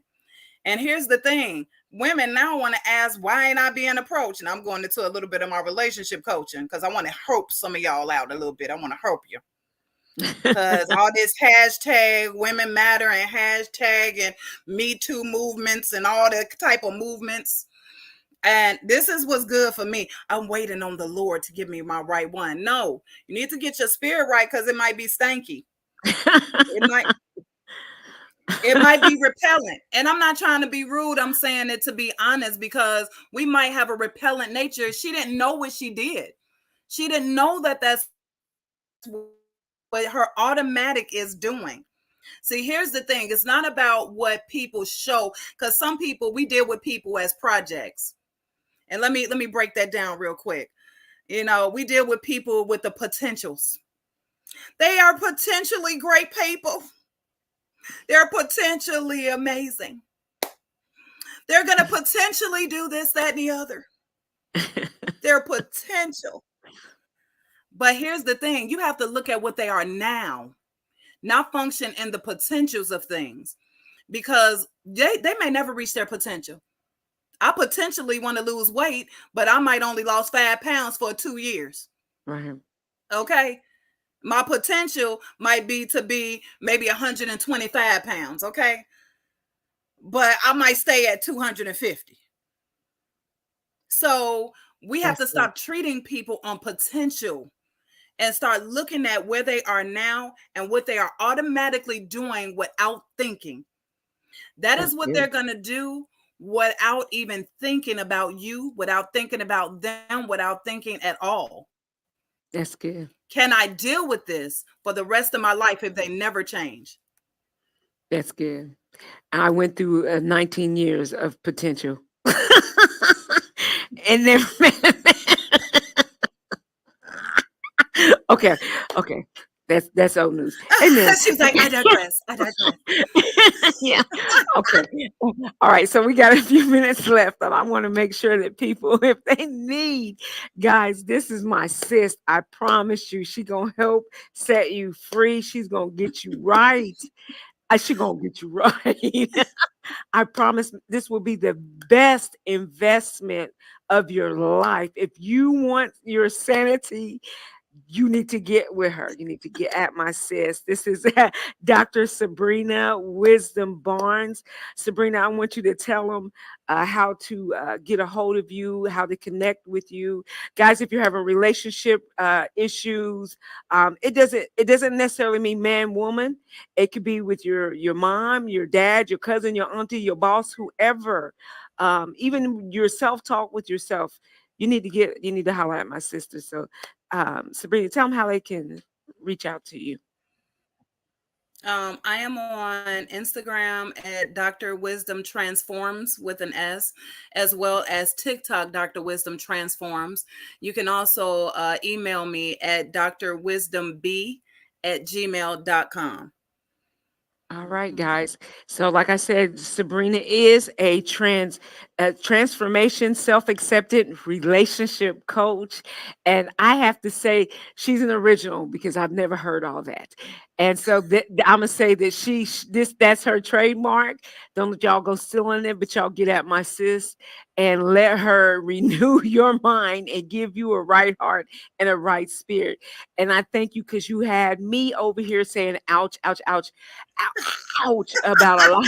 And here's the thing, women now want to ask, why ain't I being approached? And I'm going into a little bit of my relationship coaching because I want to help some of y'all out a little bit. I want to help you. Because all this hashtag women matter and hashtag and Me Too movements and all that type of movements. And this is what's good for me. I'm waiting on the Lord to give me my right one. No, you need to get your spirit right because it might be stanky. It might it might be repellent. And I'm not trying to be rude. I'm saying it to be honest because we might have a repellent nature. She didn't know what she did. She didn't know that that's what her automatic is doing. See, here's the thing. It's not about what people show because some people, we deal with people as projects. And let me break that down real quick. We deal with people with the potentials. They are potentially great people. They're potentially amazing. They're going to potentially do this, that, and the other. Their potential. But here's the thing, you have to look at what they are now, not function in the potentials of things, because they may never reach their potential. I potentially want to lose weight, but I might only lost 5 pounds for 2 years. Right. Okay. My potential might be to be maybe 125 pounds. Okay. But I might stay at 250. So we have That's to good. stop treating people on potential and start looking at where they are now and what they are automatically doing without thinking. That That's is what they're good. going to do without even thinking about you, without thinking about them, without thinking at all. That's good. Can I deal with this for the rest of my life if they never change? That's good. I went through 19 years of potential. And then okay, okay. That's old news. Amen. She's like, I digress. I digress. Yeah. Okay. All right. So we got a few minutes left, and I want to make sure that people, if they need, guys, this is my sis. I promise you, she gonna help set you free. She's gonna get you right. She gonna get you right. I promise this will be the best investment of your life. If you want your sanity, you need to get with her. You need to get at my sis. This is Dr. Sabrina Wisdom Barnes. Sabrina, I want you to tell them how to get a hold of you, how to connect with you, guys. If you're having relationship issues, it doesn't necessarily mean man woman. It could be with your mom, your dad, your cousin, your auntie, your boss, whoever. Even your self talk with yourself. You need to highlight my sister. So Sabrina, tell them how they can reach out to you. I am on Instagram at Dr. Wisdom Transforms with an S, as well as TikTok, Dr. Wisdom Transforms. You can also email me at drwisdomb@gmail.com. All right, guys. So, like I said, Sabrina is a transformation, self-accepted relationship coach, and I have to say she's an original because I've never heard all that. And so I'm gonna say that that's her trademark. Don't let y'all go stealing it, but y'all get at my sis and let her renew your mind and give you a right heart and a right spirit. And I thank you because you had me over here saying, "Ouch, ouch, ouch." Ouch about a lot.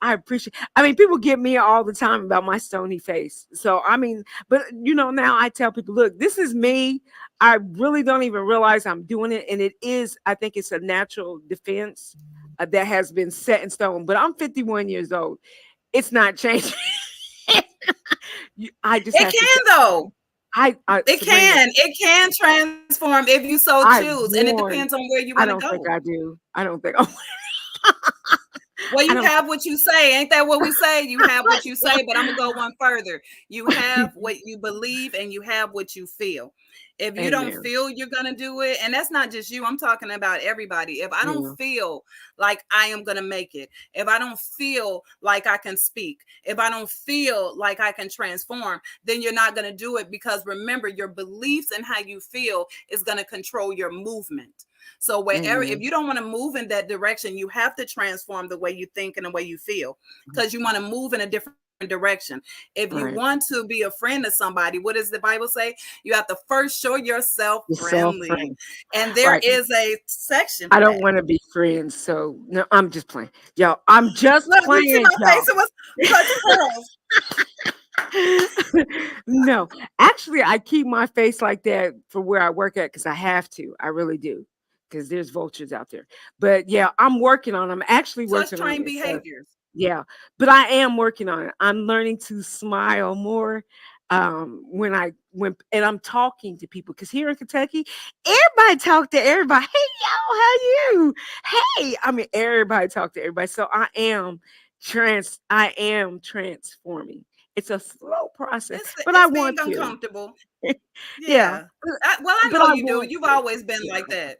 I appreciate. I mean, people get me all the time about my stony face. So I mean, but now I tell people, look, this is me. I really don't even realize I'm doing it, and it is. I think it's a natural defense that has been set in stone. But I'm 51 years old. It's not changing. I just It have to say, can, though. Sabrina, It can transform if you so I choose. And it depends warn. on where you want I to don't think go. I do. I don't think. Well, I you don't. have what you say. Ain't that what we say? You have what you say, but I'm going to go one further. You have what you believe and you have what you feel. If you don't Amen. feel you're going to do it, and that's not just you, I'm talking about everybody. If I don't Yeah. feel like I am going to make it, if I don't feel like I can speak, if I don't feel like I can transform, then you're not going to do it, because remember, your beliefs and how you feel is going to control your movement. So wherever, if Amen. you don't want to move in that direction, you have to transform the way you think and the way you feel, because you want to move in a different direction. If you Right. want to be a friend to somebody, what does the Bible say? You have to first show yourself Yourself friendly. friend. And there Right. is a section I for don't that. want to be friends. So no, I'm just playing. Y'all, I'm just Look, you see playing, my y'all. face? It was clutching pearls. No, actually, I keep my face like that for where I work at because I have to. I really do. Because there's vultures out there. But yeah, I'm working on. I'm actually So it's working on trained it. So behaviors. yeah, but I am working on it. I'm learning to smile more when and I'm talking to people because here in Kentucky, everybody talk to everybody. Hey y'all, how you? Hey, I mean everybody talk to everybody. So I am transforming. It's a slow process, but I It's being want to. uncomfortable. Yeah, Yeah. Well, I but know I you do. want You've to. always been Yeah. like that.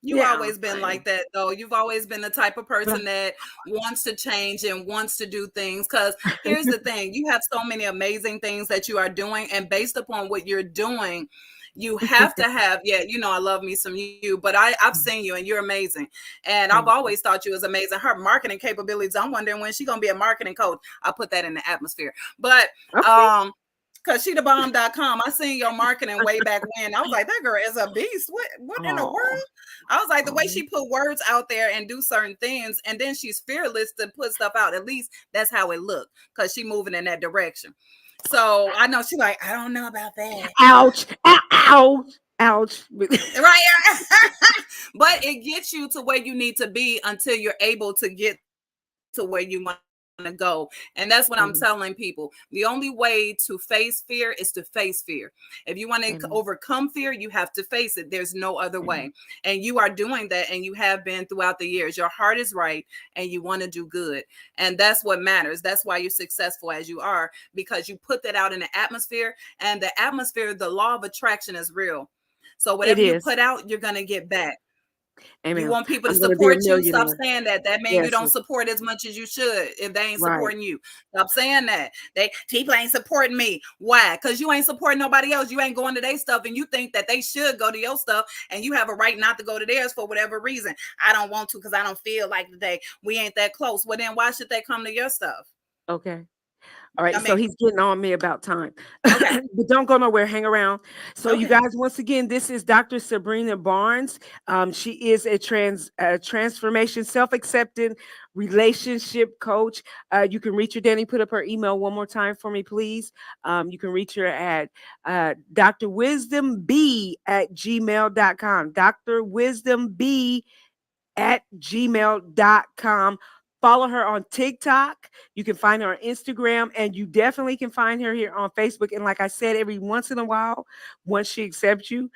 You Yeah. always been like that though. You've always been the type of But person that wants to change and wants to do things. Cause here's the thing, you have so many amazing things that you are doing, and based upon what you're doing, you have to have, yeah, I love me some you, but I've seen you and you're amazing. And I've thank you. always thought you was amazing. Her marketing capabilities, I'm wondering when she's gonna be a marketing coach. I put that in the atmosphere. But Okay. cause she the bomb.com. I seen your marketing way back when. I was like, that girl is a beast. What in the Oh, world? I was like, the way oh, she put words out there and do certain things, and then she's fearless to put stuff out. At least that's how it looked, because she moving in that direction. So I know she like, I don't know about that. ouch, ouch, ouch. Right. But it gets you to where you need to be until you're able to get to where you want to go. And that's what I'm Amen. telling people. The only way to face fear is to face fear. If you want to Amen. overcome fear, you have to face it. There's no other Amen. way. And you are doing that, and you have been throughout the years. Your heart is right and you want to do good. And that's what matters. That's why you're successful as you are, because you put that out in the atmosphere, and the atmosphere, the law of attraction is real. So It whatever you is. put out, you're going to get back. You Amen. want people to I'm going to be a support you. Stop millionaire. saying that. That means you Yes. don't support as much as you should if they ain't Right. supporting you. Stop saying that. People ain't supporting me. Why? Because you ain't supporting nobody else. You ain't going to their stuff, and you think that they should go to your stuff, and you have a right not to go to theirs for whatever reason. I don't want to because I don't feel like today we ain't that close. Well, then why should they come to your stuff? Okay. All right, I so mean, he's getting on me about time. okay. But don't go nowhere, hang around. So you Okay. guys, once again, this is Dr. Sabrina Barnes. She is a transformation, self-accepting relationship coach. You can reach her. Danny, put up her email one more time for me, please. You can reach her at drwisdomb@gmail.com. drwisdomb@gmail.com. Follow her on TikTok. You can find her on Instagram, and you definitely can find her here on Facebook. And like I said, every once in a while, once she accepts you,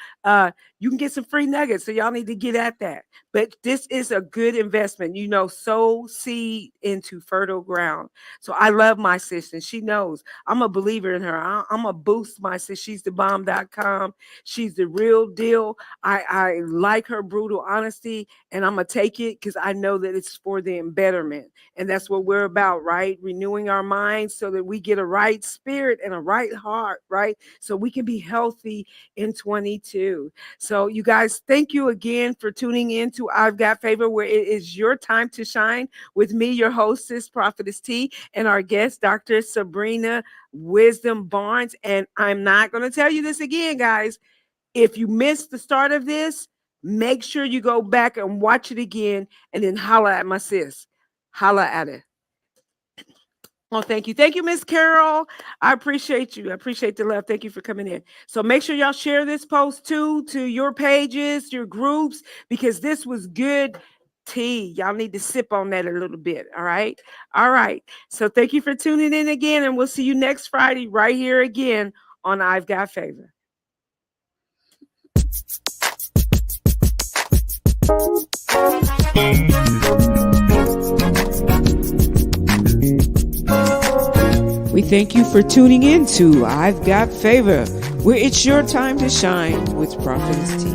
you can get some free nuggets. So y'all need to get at that. But this is a good investment. Sow seed into fertile ground. So I love my sister. And she knows I'm a believer in her. I'm a boost my sister. She's the bomb.com. She's the real deal. I like her brutal honesty, and I'm gonna take it because I know that it's for the betterment, and that's what we're about, right? Renewing our minds so that we get a right spirit and a right heart, right? So we can be healthy in 22. So you guys, thank you again for tuning in to I've Got Favor, where it is your time to shine with me, your hostess, Prophetess T, and our guest, Dr. Sabrina Wisdom Barnes. And I'm not going to tell you this again, guys. If you missed the start of this, make sure you go back and watch it again and then holla at my sis. Holla at it. Oh, thank you. Thank you, Miss Carol. I appreciate you. I appreciate the love. Thank you for coming in. So make sure y'all share this post too to your pages, your groups, because this was good tea. Y'all need to sip on that a little bit. All right. All right. So thank you for tuning in again, and we'll see you next Friday right here again on I've Got Favor. We thank you for tuning in to I've Got Favor, where it's your time to shine with Prophetess T.